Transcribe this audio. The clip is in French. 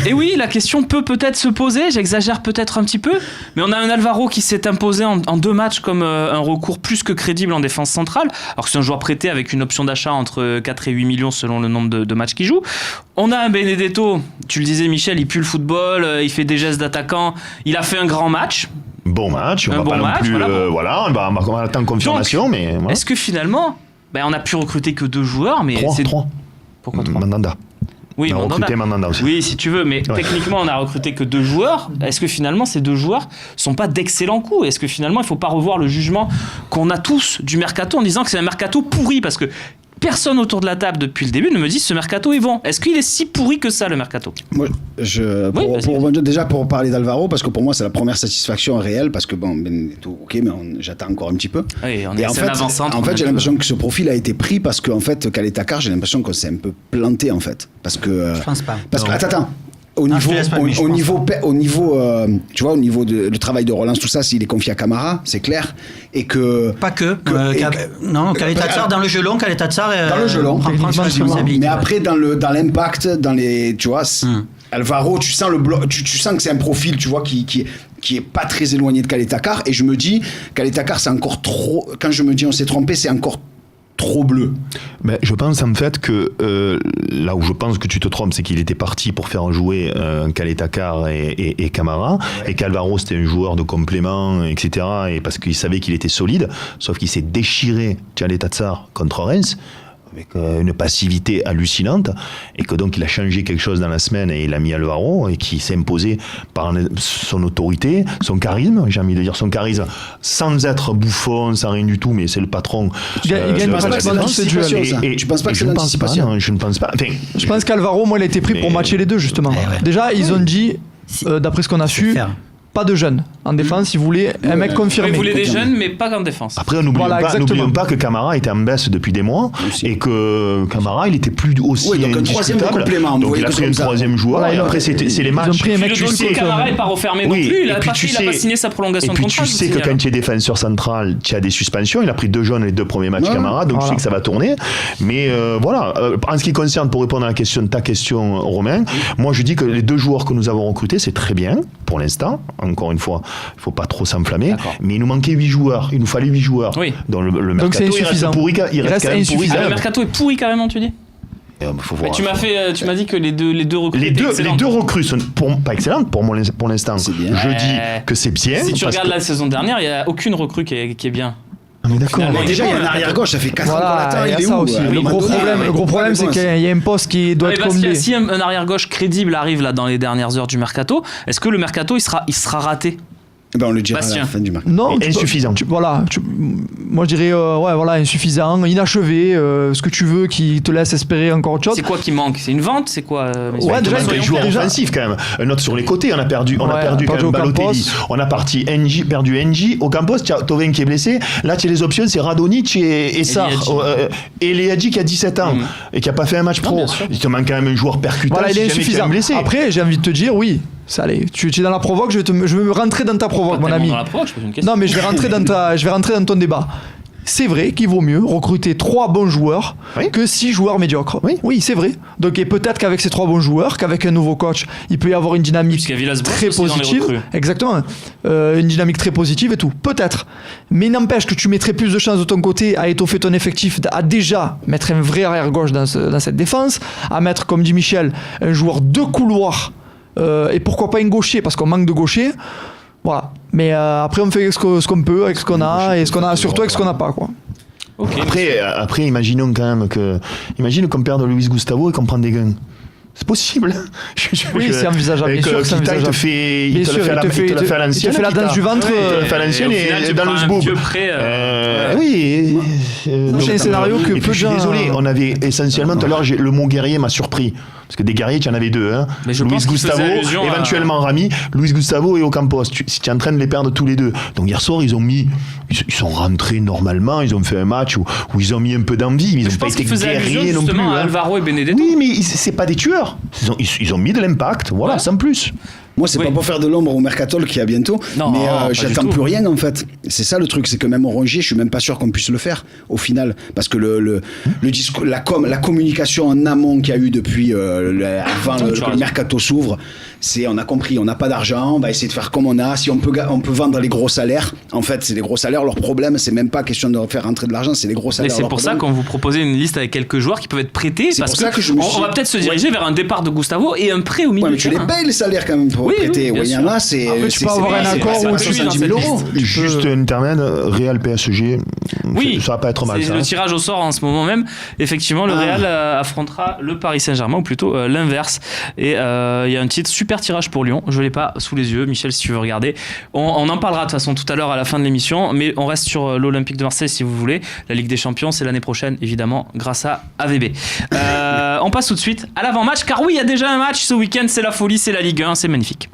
Et oui, la question peut-être se poser, j'exagère peut-être un petit peu, mais on a un Alvaro qui s'est imposé en 2 matchs comme un recours plus que crédible en défense centrale, alors que c'est un joueur prêté avec une option d'achat entre 4 et 8 millions selon le nombre de matchs qu'il joue. On a un Benedetto, tu le disais Michel, il pue le football, il fait des gestes d'attaquant, il a fait un grand match. Bon match, on va pas non plus... on attend confirmation, donc, mais... Voilà. Est-ce que finalement, on a pu recruter que 2 joueurs, mais... 3. Pourquoi 3 ? Mandanda. Oui, on a recruté Mandanda aussi. Oui, si tu veux, mais techniquement, on a recruté que 2 joueurs. Est-ce que finalement, ces 2 joueurs sont pas d'excellents coups ? Est-ce que finalement, il faut pas revoir le jugement qu'on a tous du mercato en disant que c'est un mercato pourri ? Parce que personne autour de la table depuis le début ne me dit ce mercato est bon. Est-ce qu'il est si pourri que ça, le mercato ? Moi, déjà pour parler d'Alvaro, parce que pour moi c'est la première satisfaction réelle, parce que Benedetto, ok, mais j'attends encore un petit peu. Oui, on et en fait j'ai l'impression que ce profil a été pris parce qu'en fait Caleta Car, j'ai l'impression qu'on s'est un peu planté en fait, parce que je pense pas. Parce que attends. Au niveau, tu vois, au niveau du travail de relance, tout ça, s'il est confié à Camara, c'est clair, et que pas que. Caleta Car dans le jeu long, Caleta Car dans le jeu long, prend ses responsabilités. Mais après dans l'impact, dans les, tu vois, Alvaro, tu sens le bloc, tu sens que c'est un profil, tu vois, qui est pas très éloigné de Caleta Car, et je me dis, Caleta Car, c'est encore trop. Quand je me dis on s'est trompé, c'est encore trop bleu. Mais je pense en fait que là où je pense que tu te trompes, c'est qu'il était parti pour faire jouer Caleta Car et Camara, et qu'Alvaro c'était un joueur de complément, etc. Et parce qu'il savait qu'il était solide, sauf qu'il s'est déchiré Caleta Car contre Reims avec une passivité hallucinante, et que donc il a changé quelque chose dans la semaine et il a mis Alvaro, et qui s'est imposé par son autorité, son charisme, j'ai envie de dire son charisme, sans être bouffon, sans rien du tout, mais c'est le patron. Tu penses pas que c'est l'anticipation, ça ? Tu penses pas que c'est l'anticipation ? Je ne pense pas. Enfin, je pense qu'Alvaro, moi, il a été pris pour matcher les deux, justement. Déjà, ils ont dit, d'après ce qu'on a su, pas de jeunes. En défense, ils voulaient un mec confirmé. Ils voulaient des jeunes, mais pas en défense. Après, n'oublions pas que Camara était en baisse depuis des mois, et que Camara, il était plus aussi. Oui, donc un troisième complément. Donc il a pris un troisième joueur, et après, c'est les matchs. Ils ont pris un mec, le dossier Camara n'est pas refermé non plus. Il n'a pas signé sa prolongation de contrat. Et puis tu sais que quand tu es défenseur central, tu as des suspensions. Il a pris 2 jaunes les 2 premiers matchs Camara, donc tu sais que ça va tourner. Mais voilà. En ce qui concerne, pour répondre à ta question, Romain, moi je dis que les 2 joueurs que nous avons recrutés, c'est très bien pour l'instant. Encore une fois, il ne faut pas trop s'enflammer. D'accord. Mais il nous manquait 8 joueurs. Il nous fallait 8 joueurs. Oui. Dans le mercato, donc c'est insuffisant. Il reste quand même pourri. Le mercato est pourri carrément, tu dis ? Tu m'as dit que les deux recrues. Les deux recrues sont pas excellentes pour l'instant. Je dis que c'est bien. Si tu regardes la saison dernière, il n'y a aucune recrue qui est bien. Mais d'accord. Déjà, il y a un arrière-gauche, ça fait 4 ans qu'on l'attend, il est où aussi. Le gros problème, c'est qu'il y a un poste qui doit être comblé. Si un arrière-gauche crédible arrive là dans les dernières heures du mercato, est-ce que le mercato il sera raté ? On le dira à la fin du match. Non, insuffisant. Moi je dirais insuffisant, inachevé, ce que tu veux qui te laisse espérer encore autre chose. C'est quoi qui manque ? C'est une vente ? C'est quoi déjà un joueur offensif quand même. Un autre sur les côtés, on a perdu quand même Balotelli. On a perdu NJ. Ocampos, tu as Thauvin qui est blessé. Là, tu as les options, c'est Radonjic et Sarr. Et Eliadji qui a 17 ans et qui n'a pas fait un match pro. Il te manque quand même un joueur percutant. Il est insuffisant. Après, j'ai envie de te dire, oui. Ça allez, tu es dans la provoque, je vais rentrer dans ta provoque, mon ami. Dans la provoque, je pose une question. Non, mais je vais rentrer dans ton débat. C'est vrai qu'il vaut mieux recruter 3 bons joueurs que 6 joueurs médiocres. Oui, c'est vrai. Donc, et peut-être qu'avec ces 3 bons joueurs, qu'avec un nouveau coach, il peut y avoir une dynamique très positive. Exactement. Une dynamique très positive et tout. Peut-être. Mais il n'empêche que tu mettrais plus de chances de ton côté à étoffer ton effectif, à déjà mettre un vrai arrière-gauche dans cette défense, à mettre, comme dit Michel, un joueur de couloir. Et pourquoi pas un gaucher, parce qu'on manque de gaucher. Voilà. Mais après, on fait ce qu'on peut avec ce qu'on a, et ce qu'on a surtout avec ce qu'on n'a pas, quoi. Okay. Après, imaginons quand même imagine qu'on perde Luis Gustavo et qu'on prend des gains. C'est possible. Oui, c'est envisageable. Bien sûr que c'est envisageable. Il te le fait à l'ancienne. Il te fait la danse du ventre. Il te le fait à l'ancienne et dans le sboub. Oui. C'est un scénario que peu de gens... Désolé, on avait essentiellement tout à l'heure, le mot guerrier m'a surpris. Parce que des guerriers, tu en avais 2. Luis Gustavo, éventuellement Rami. Luis Gustavo et Ocampos. Tu es en train de les perdre tous les deux. Donc hier soir, ils sont rentrés normalement. Ils ont fait un match où ils ont mis un peu d'envie. Ils n'ont pas été guerriers non plus. Alvaro et Benedetto. Oui, mais c'est pas des tueurs. Ils ont mis de l'impact. Voilà, sans plus. Moi, c'est Oui. pas pour faire de l'ombre au Mercato qui a bientôt, Non, mais pas du j'attends tout. plus rien en fait. C'est ça le truc, c'est que même en Rongier, je suis même pas sûr qu'on puisse le faire au final, parce que le discours, la communication en amont qu'il y a eu depuis avant que le Mercato s'ouvre, c'est on a compris, on n'a pas d'argent, on va essayer de faire comme on a. Si on peut vendre les gros salaires, en fait, c'est les gros salaires. Leur problème, c'est même pas question de faire rentrer de l'argent, c'est les gros Et salaires. c'est leur pour ça problème. qu'on vous proposait une liste avec quelques joueurs qui peuvent être prêtés, C'est parce pour ça que je me suis on va peut-être se diriger vers un départ de Gustavo et un prêt au milieu Ouais, mais de tu les terrain. payes les salaires quand même pour Oui, prêter. oui, bien Il y en sûr. a, c'est. Après, tu peux avoir un accord où où tu tu- 70 000 euros. Juste un intermède, Real PSG, Oui, ça va pas être mal c'est ça. le tirage au sort en ce moment même. Effectivement, le Real affrontera le Paris Saint-Germain, ou plutôt l'inverse. Et il y a un titre super tirage pour Lyon. Je l'ai pas sous les yeux, Michel, si tu veux regarder. On en parlera de toute façon tout à l'heure à la fin de l'émission, mais on reste sur l'Olympique de Marseille si vous voulez. La Ligue des Champions, c'est l'année prochaine, évidemment, grâce à AVB. On passe tout de suite à l'avant-match, car oui, il y a déjà un match ce week-end. C'est la folie, c'est la Ligue 1, c'est magnifique.